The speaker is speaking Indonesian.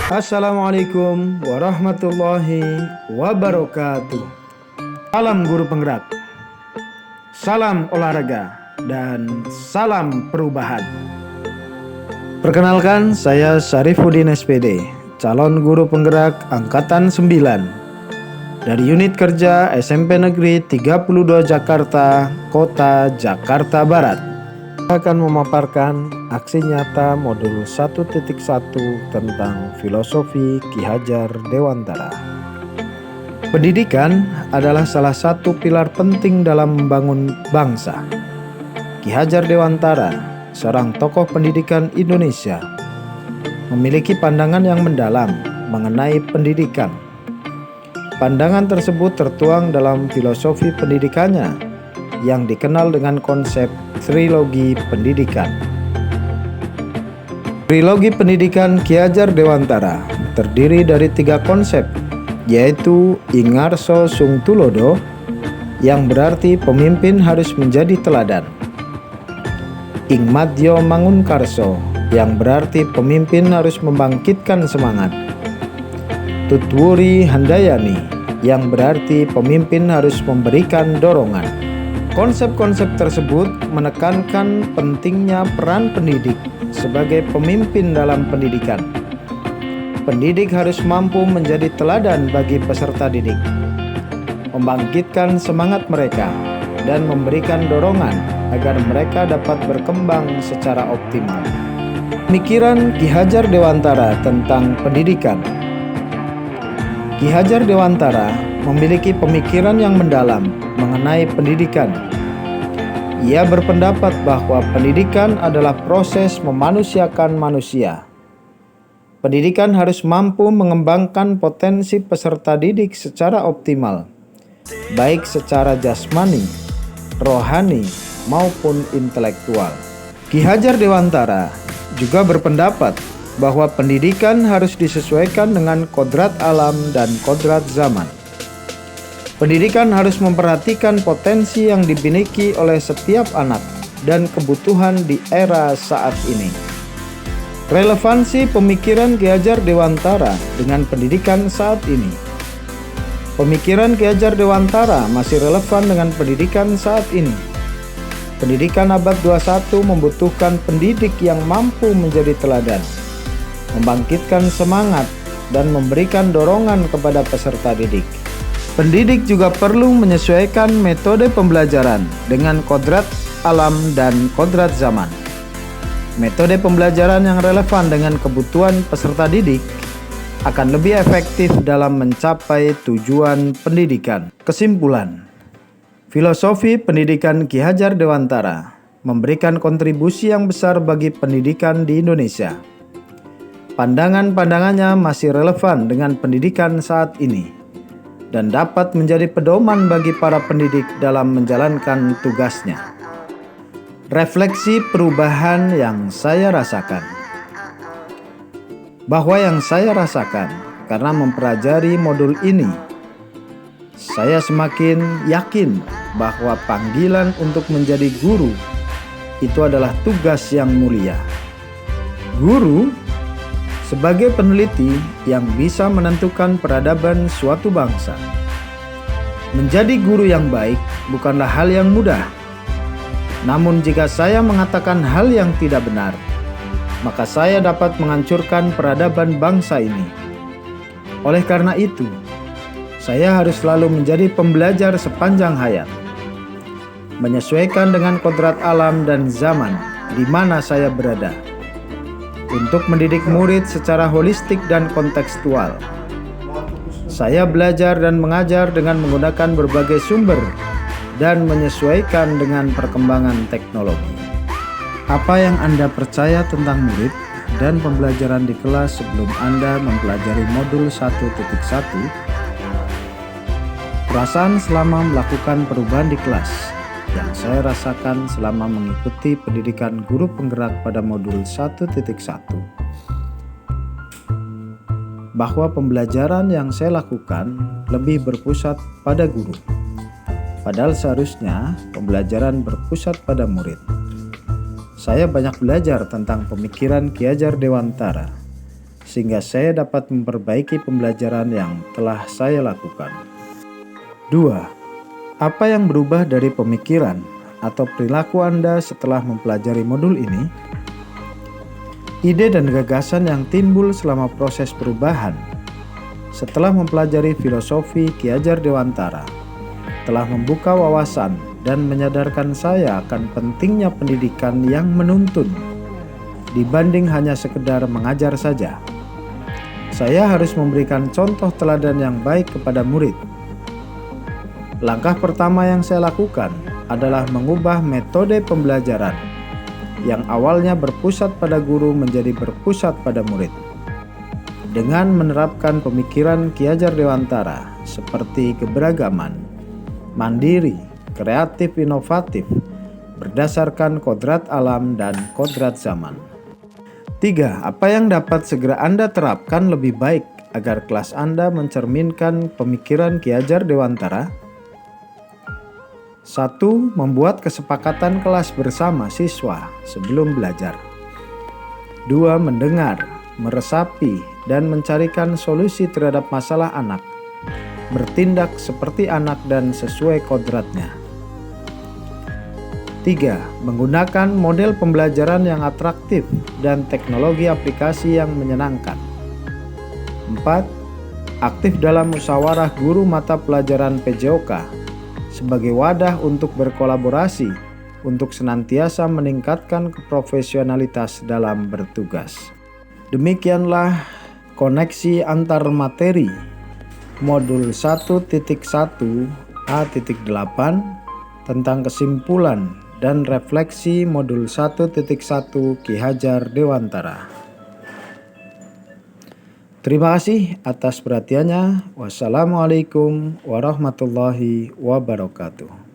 Assalamualaikum warahmatullahi wabarakatuh. Salam guru penggerak, salam olahraga, dan salam perubahan. Perkenalkan, saya Syarifuddin SPD, calon guru penggerak Angkatan 9 dari unit kerja SMP Negeri 32 Jakarta, Kota Jakarta Barat. Akan memaparkan aksi nyata modul 1.1 tentang filosofi Ki Hajar Dewantara. Pendidikan adalah salah satu pilar penting dalam membangun bangsa. Ki Hajar Dewantara, seorang tokoh pendidikan Indonesia, memiliki pandangan yang mendalam mengenai pendidikan. Pandangan tersebut tertuang dalam filosofi pendidikannya yang dikenal dengan konsep trilogi pendidikan. Trilogi pendidikan Ki Hajar Dewantara terdiri dari 3 konsep, yaitu Ingarso Sung Tulodo, yang berarti pemimpin harus menjadi teladan, Ingmadyo Mangunkarso, yang berarti pemimpin harus membangkitkan semangat, Tutwuri Handayani, yang berarti pemimpin harus memberikan dorongan. Konsep-konsep tersebut menekankan pentingnya peran pendidik sebagai pemimpin dalam pendidikan. Pendidik harus mampu menjadi teladan bagi peserta didik, membangkitkan semangat mereka, dan memberikan dorongan agar mereka dapat berkembang secara optimal. Pemikiran Ki Hajar Dewantara tentang pendidikan. Ki Hajar Dewantara memiliki pemikiran yang mendalam mengenai pendidikan. Ia berpendapat bahwa pendidikan adalah proses memanusiakan manusia. Pendidikan harus mampu mengembangkan potensi peserta didik secara optimal, baik secara jasmani, rohani, maupun intelektual. Ki Hajar Dewantara juga berpendapat bahwa pendidikan harus disesuaikan dengan kodrat alam dan kodrat zaman. Pendidikan harus memperhatikan potensi yang dimiliki oleh setiap anak dan kebutuhan di era saat ini. Relevansi pemikiran Ki Hajar Dewantara dengan pendidikan saat ini. Pemikiran Ki Hajar Dewantara masih relevan dengan pendidikan saat ini. Pendidikan abad 21 membutuhkan pendidik yang mampu menjadi teladan, membangkitkan semangat, dan memberikan dorongan kepada peserta didik. Pendidik juga perlu menyesuaikan metode pembelajaran dengan kodrat alam dan kodrat zaman. Metode pembelajaran yang relevan dengan kebutuhan peserta didik akan lebih efektif dalam mencapai tujuan pendidikan. Kesimpulan, filosofi pendidikan Ki Hajar Dewantara memberikan kontribusi yang besar bagi pendidikan di Indonesia. Pandangan-pandangannya masih relevan dengan pendidikan saat ini dan dapat menjadi pedoman bagi para pendidik dalam menjalankan tugasnya. Refleksi perubahan yang saya rasakan. Bahwa yang saya rasakan karena mempelajari modul ini, saya semakin yakin bahwa panggilan untuk menjadi guru itu adalah tugas yang mulia. Guru sebagai peneliti yang bisa menentukan peradaban suatu bangsa. Menjadi guru yang baik bukanlah hal yang mudah. Namun jika saya mengatakan hal yang tidak benar, maka saya dapat menghancurkan peradaban bangsa ini. Oleh karena itu, saya harus selalu menjadi pembelajar sepanjang hayat, menyesuaikan dengan kodrat alam dan zaman di mana saya berada, untuk mendidik murid secara holistik dan kontekstual. Saya belajar dan mengajar dengan menggunakan berbagai sumber dan menyesuaikan dengan perkembangan teknologi. Apa yang Anda percaya tentang murid dan pembelajaran di kelas sebelum Anda mempelajari modul 1.1? Perasaan selama melakukan perubahan di kelas yang saya rasakan selama mengikuti pendidikan guru penggerak pada modul 1.1, bahwa pembelajaran yang saya lakukan lebih berpusat pada guru, padahal seharusnya pembelajaran berpusat pada murid. Saya banyak belajar tentang pemikiran Ki Hajar Dewantara sehingga saya dapat memperbaiki pembelajaran yang telah saya lakukan. 2. Apa yang berubah dari pemikiran atau perilaku Anda setelah mempelajari modul ini? Ide dan gagasan yang timbul selama proses perubahan setelah mempelajari filosofi Ki Hajar Dewantara telah membuka wawasan dan menyadarkan saya akan pentingnya pendidikan yang menuntun dibanding hanya sekedar mengajar saja. Saya harus memberikan contoh teladan yang baik kepada murid. Langkah pertama yang saya lakukan adalah mengubah metode pembelajaran yang awalnya berpusat pada guru menjadi berpusat pada murid. Dengan menerapkan pemikiran Ki Hajar Dewantara seperti keberagaman, mandiri, kreatif, inovatif, berdasarkan kodrat alam dan kodrat zaman. 3. Apa yang dapat segera Anda terapkan lebih baik agar kelas Anda mencerminkan pemikiran Ki Hajar Dewantara? 1. Membuat kesepakatan kelas bersama siswa sebelum belajar. 2. Mendengar, meresapi, dan mencarikan solusi terhadap masalah anak. Bertindak seperti anak dan sesuai kodratnya. 3. Menggunakan model pembelajaran yang atraktif dan teknologi aplikasi yang menyenangkan. 4. Aktif dalam musyawarah guru mata pelajaran PJOK sebagai wadah untuk berkolaborasi untuk senantiasa meningkatkan keprofesionalitas dalam bertugas. Demikianlah koneksi antar materi modul 1.1a.8 tentang kesimpulan dan refleksi modul 1.1 Ki Hajar Dewantara. Terima kasih atas perhatiannya. Wassalamualaikum warahmatullahi wabarakatuh.